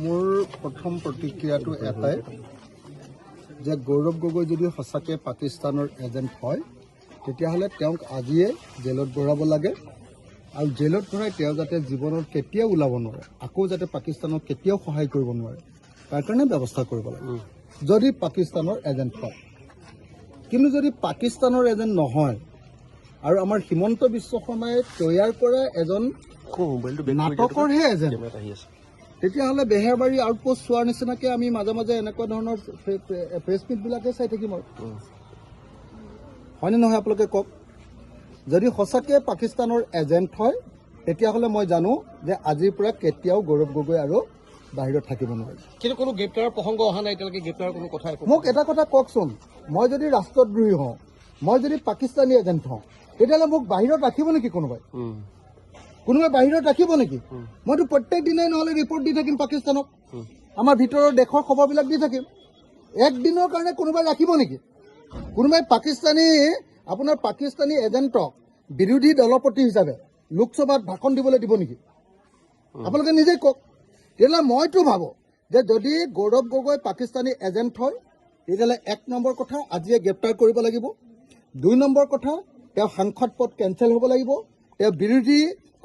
মোৰ প্ৰথম প্ৰতিক্ৰিয়াটো এটাই যে গৌৰৱ গগৈ যদি সঁচাকৈ পাকিস্তানৰ এজেণ্ট হয় তেতিয়াহ'লে তেওঁক আজিয়ে জেলত ভৰাব লাগে আৰু জেলত ভৰাই তেওঁ যাতে জীৱনত কেতিয়াও ওলাব নোৱাৰে, আকৌ যাতে পাকিস্তানক কেতিয়াও সহায় কৰিব নোৱাৰে তাৰ কাৰণে ব্যৱস্থা কৰিব লাগে যদি পাকিস্তানৰ এজেণ্ট হয়। কিন্তু যদি পাকিস্তানৰ এজেণ্ট নহয় আৰু আমাৰ হিমন্ত বিশ্ব শৰ্মাই তৈয়াৰ কৰা এজন নাটকৰহে এজেণ্ট, তেতিয়াহ'লে বেহেৰবাৰী আউটপোষ্ট চোৱাৰ নিচিনাকৈ আমি মাজে মাজে এনেকুৱা ধৰণৰ প্ৰেছ মিটবিলাকে চাই থাকিম আৰু হয়নে নহয় আপোনালোকে কওক। যদি সঁচাকৈ পাকিস্তানৰ এজেণ্ট হয় তেতিয়াহ'লে মই জানো যে আজিৰ পৰা কেতিয়াও গৌৰৱ গগৈ আৰু বাহিৰত থাকিব নোৱাৰে। কিন্তু কোনো গ্ৰেপ্তাৰৰ প্ৰসংগ অহা নাই এতিয়ালৈকে, গ্ৰেপ্তাৰৰ কোনো কথা মোক এটা কথা কওকচোন, মই যদি ৰাষ্ট্ৰদ্ৰোহী হওঁ, মই যদি পাকিস্তানী এজেণ্ট হওঁ, তেতিয়াহ'লে মোক বাহিৰত ৰাখিব নেকি কোনোবাই? কোনোবাই বাহিৰত ৰাখিব নেকি? মইতো প্ৰত্যেক দিনাই নহ'লে ৰিপৰ্ট দি থাকিম পাকিস্তানক, আমাৰ ভিতৰৰ দেশৰ খবৰবিলাক দি থাকিম। একদিনৰ কাৰণে কোনোবাই ৰাখিব নেকি? কোনোবাই আপোনাৰ পাকিস্তানী এজেণ্টক বিৰোধী দলপতি হিচাপে লোকসভাত ভাষণ দিবলৈ দিব নেকি? আপোনালোকে নিজেই কওক। তেতিয়াহ'লে মইতো ভাবোঁ যে যদি গৌৰৱ গগৈ পাকিস্তানী এজেণ্ট হয় তেতিয়াহ'লে 1 নম্বৰ কথা আজিয়ে গ্ৰেপ্তাৰ কৰিব লাগিব, 2 নম্বৰ কথা তেওঁ সাংসদ পদ কেঞ্চেল হ'ব লাগিব, তেওঁ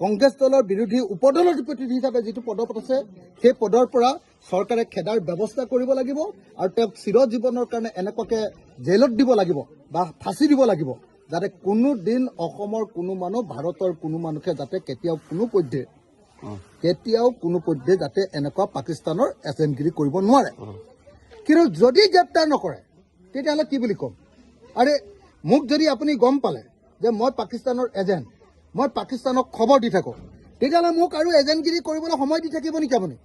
কংগ্ৰেছ দলৰ বিৰোধী উপদলপতি হিচাপে যিটো পদত আছে সেই পদৰ পৰা চৰকাৰে খেদাৰ ব্যৱস্থা কৰিব লাগিব আৰু তেওঁক চিৰজীৱনৰ কাৰণে এনেকুৱাকৈ জেলত দিব লাগিব বা ফাঁচি দিব লাগিব যাতে কোনো দিন অসমৰ কোনো মানুহ, ভাৰতৰ কোনো মানুহে যাতে কেতিয়াও কোনো পধ্যে যাতে এনেকুৱা পাকিস্তানৰ এজেণ্টগিৰি কৰিব নোৱাৰে। কিন্তু যদি গ্ৰেপ্তাৰ নকৰে তেতিয়াহ'লে কি বুলি ক'ম? আৰে মোক যদি আপুনি গম পালে যে মই পাকিস্তানৰ এজেণ্ট, মই পাকিস্তানক খবৰ দি থাকোঁ, তেতিয়াহ'লে মোক আৰু এজেণ্টগিৰি কৰিবলৈ সময় দি থাকিব নেকি আপুনি?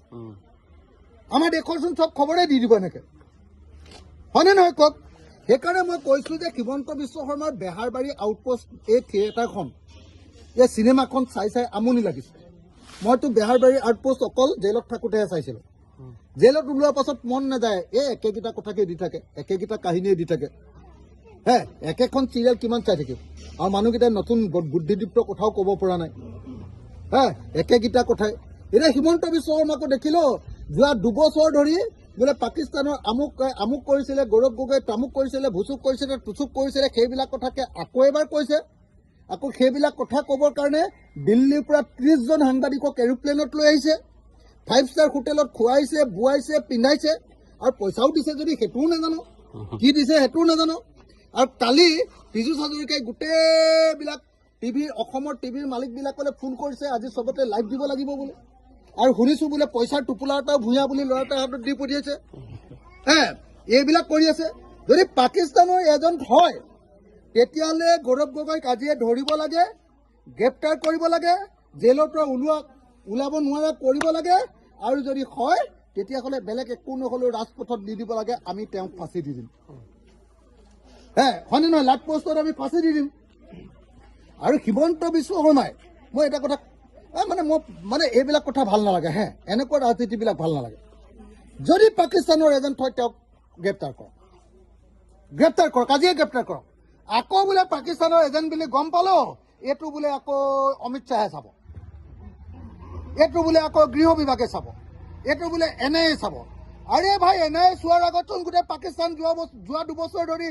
আমাৰ দেশৰচোন চব খবৰে দি দিব এনেকৈ, হয়নে নহয় কওক? সেইকাৰণে মই কৈছিলোঁ যে হিমন্ত বিশ্ব শৰ্মাৰ বেহাৰবাৰী আউটপোষ্ট এই থিয়েটাৰখন, এই চিনেমাখন চাই আমনি লাগিছে। মইতো বেহাৰবাৰী আউটপোষ্ট অকল জেলত থাকোঁতেহে চাইছিলোঁ। জেলত ওলোৱাৰ পাছত মন নাযায়, একেকেইটা কথাকে দি থাকে, একেকেইটা কাহিনীয়ে দি থাকে। একেখন চিৰিয়েল কিমান চাই থাকিম আৰু মানুহকেইটাই নতুন বুদ্ধিদীপ্ত কথাও ক'ব পৰা নাই। একেকেইটা কথাই। এতিয়া হিমন্ত বিশ্ব শৰ্মাকো দেখিলোঁ যোৱা 2 বছৰ ধৰি বোলে পাকিস্তানৰ আমুক কৰিছিলে, গৌৰৱ গগৈ তামুক কৰিছিলে, ভুচুক কৰিছিলে, টুচুক কৰিছিলে, সেইবিলাক কথাকে আকৌ এবাৰ কৈছে। আকৌ সেইবিলাক কথা ক'বৰ কাৰণে দিল্লীৰ পৰা 30 জন সাংবাদিকক এৰোপ্লেনত লৈ আহিছে, 5 ষ্টাৰ হোটেলত খুৱাইছে, বোৱাইছে, পিন্ধাইছে আৰু পইচাও দিছে যদি সেইটোও নাজানো, কি দিছে সেইটোও নাজানো। আৰু কালি পীযুষ হাজৰিকাই গোটেইবিলাক অসমৰ টিভিৰ মালিকবিলাকলৈ ফোন কৰিছে, আজি চবতে লাইভ দিব লাগিব বোলে। আৰু শুনিছোঁ বোলে পইচাৰ টোপোলা এটাও ভূঞা বুলি ল'ৰা এটাৰ হাতত দি পঠিয়াইছে। এইবিলাক কৰি আছে। যদি পাকিস্তানৰ এজেণ্ট হয় তেতিয়াহ'লে গৌৰৱ গগৈক আজিয়ে ধৰিব লাগে, গ্ৰেপ্তাৰ কৰিব লাগে, জেলৰ পৰা ওলাব নোৱাৰা কৰিব লাগে, আৰু যদি হয় তেতিয়াহ'লে বেলেগ একো নহ'লেও ৰাজপথত দি দিব লাগে, আমি তেওঁক ফাঁচি দি দিম। হয়নে নহয়? লাইট পোষ্টত আমি ফাঁচি দি দিম। আৰু হিমন্ত বিশ্ব শৰ্মাই, মই এটা কথা মানে এইবিলাক কথা ভাল নালাগে, এনেকুৱা ৰাজনীতিবিলাক ভাল নালাগে। যদি পাকিস্তানৰ এজেণ্ট হয় তেওঁক গ্ৰেপ্তাৰ কৰক, আজিয়ে গ্ৰেপ্তাৰ কৰক। আকৌ বোলে পাকিস্তানৰ এজেণ্ট বুলি গম পালোঁ, এইটো বোলে আকৌ অমিত শ্বাহে চাব, এইটো বোলে আকৌ গৃহ বিভাগে চাব, এইটো বোলে NIA চাব। আৰে ভাই, NIA চোৱাৰ আগতচোন গোটেই পাকিস্তান যোৱা 2 বছৰ ধৰি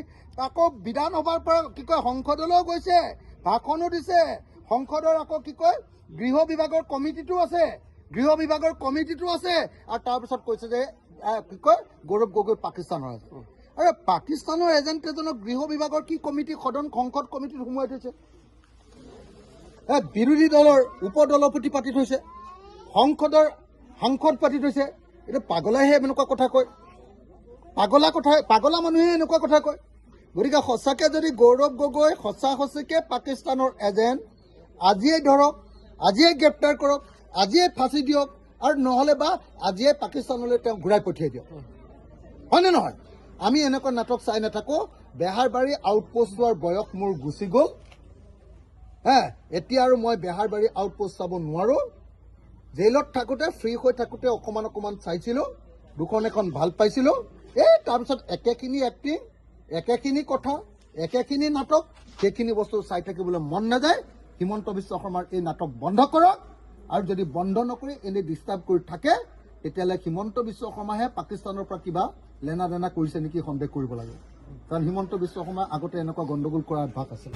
আকৌ বিধানসভাৰ পৰা সংসদলৈও গৈছে, ভাষণো দিছে। সংসদৰ আকৌ গৃহ বিভাগৰ কমিটিটো আছে, আৰু তাৰপিছত কৈছে যে গৌৰৱ গগৈ পাকিস্তানৰ এজেণ্ট। আৰে পাকিস্তানৰ এজেণ্ট এজনক গৃহ বিভাগৰ কি কমিটি, সংসদ কমিটিত সোমোৱাই থৈছে। বিৰোধী দলৰ উপদলপতি পাতি থৈছে, সংসদৰ সাংসদ পাতি থৈছে। এইটো পাগলাইহে এনেকুৱা কথা কয়, পাগলা মানুহে এনেকুৱা কথা কয়। গতিকে সঁচাকৈ যদি গৌৰৱ গগৈ সঁচাকৈ পাকিস্তানৰ এজেণ্ট, আজিয়ে ধৰক, আজিয়ে গ্ৰেপ্তাৰ কৰক, আজিয়ে ফাঁচি দিয়ক, আৰু নহ'লে বা আজিয়ে পাকিস্তানলৈ তেওঁক ঘূৰাই পঠিয়াই দিয়ক, হয়নে নহয়? আমি এনেকুৱা নাটক চাই নাথাকোঁ। বেহাৰবাৰী আউটপোষ্ট চোৱাৰ বয়স মোৰ গুচি গ'ল। এতিয়া আৰু মই বেহাৰবাৰী আউটপোষ্ট চাব নোৱাৰোঁ। জেলত থাকোঁতে, ফ্ৰী হৈ থাকোঁতে অকণমান চাইছিলোঁ, 2খন ভাল পাইছিলোঁ। তাৰপিছত একেখিনি এক্টিং, একেখিনি কথা, একেখিনি নাটক, সেইখিনি বস্তু চাই থাকিবলৈ মন নাযায়। হিমন্ত বিশ্ব শৰ্মাৰ এই নাটক বন্ধ কৰক, আৰু যদি বন্ধ নকৰি এনেই ডিষ্টাৰ্ব কৰি থাকে তেতিয়াহ'লে হিমন্ত বিশ্ব শৰ্মাহে পাকিস্তানৰ পৰা কিবা লেনা দেনা কৰিছে নেকি সন্দেহ কৰিব লাগে। কাৰণ হিমন্ত বিশ্ব শৰ্মা আগতে এনেকুৱা গণ্ডগোল কৰাৰ অভ্যাস আছে।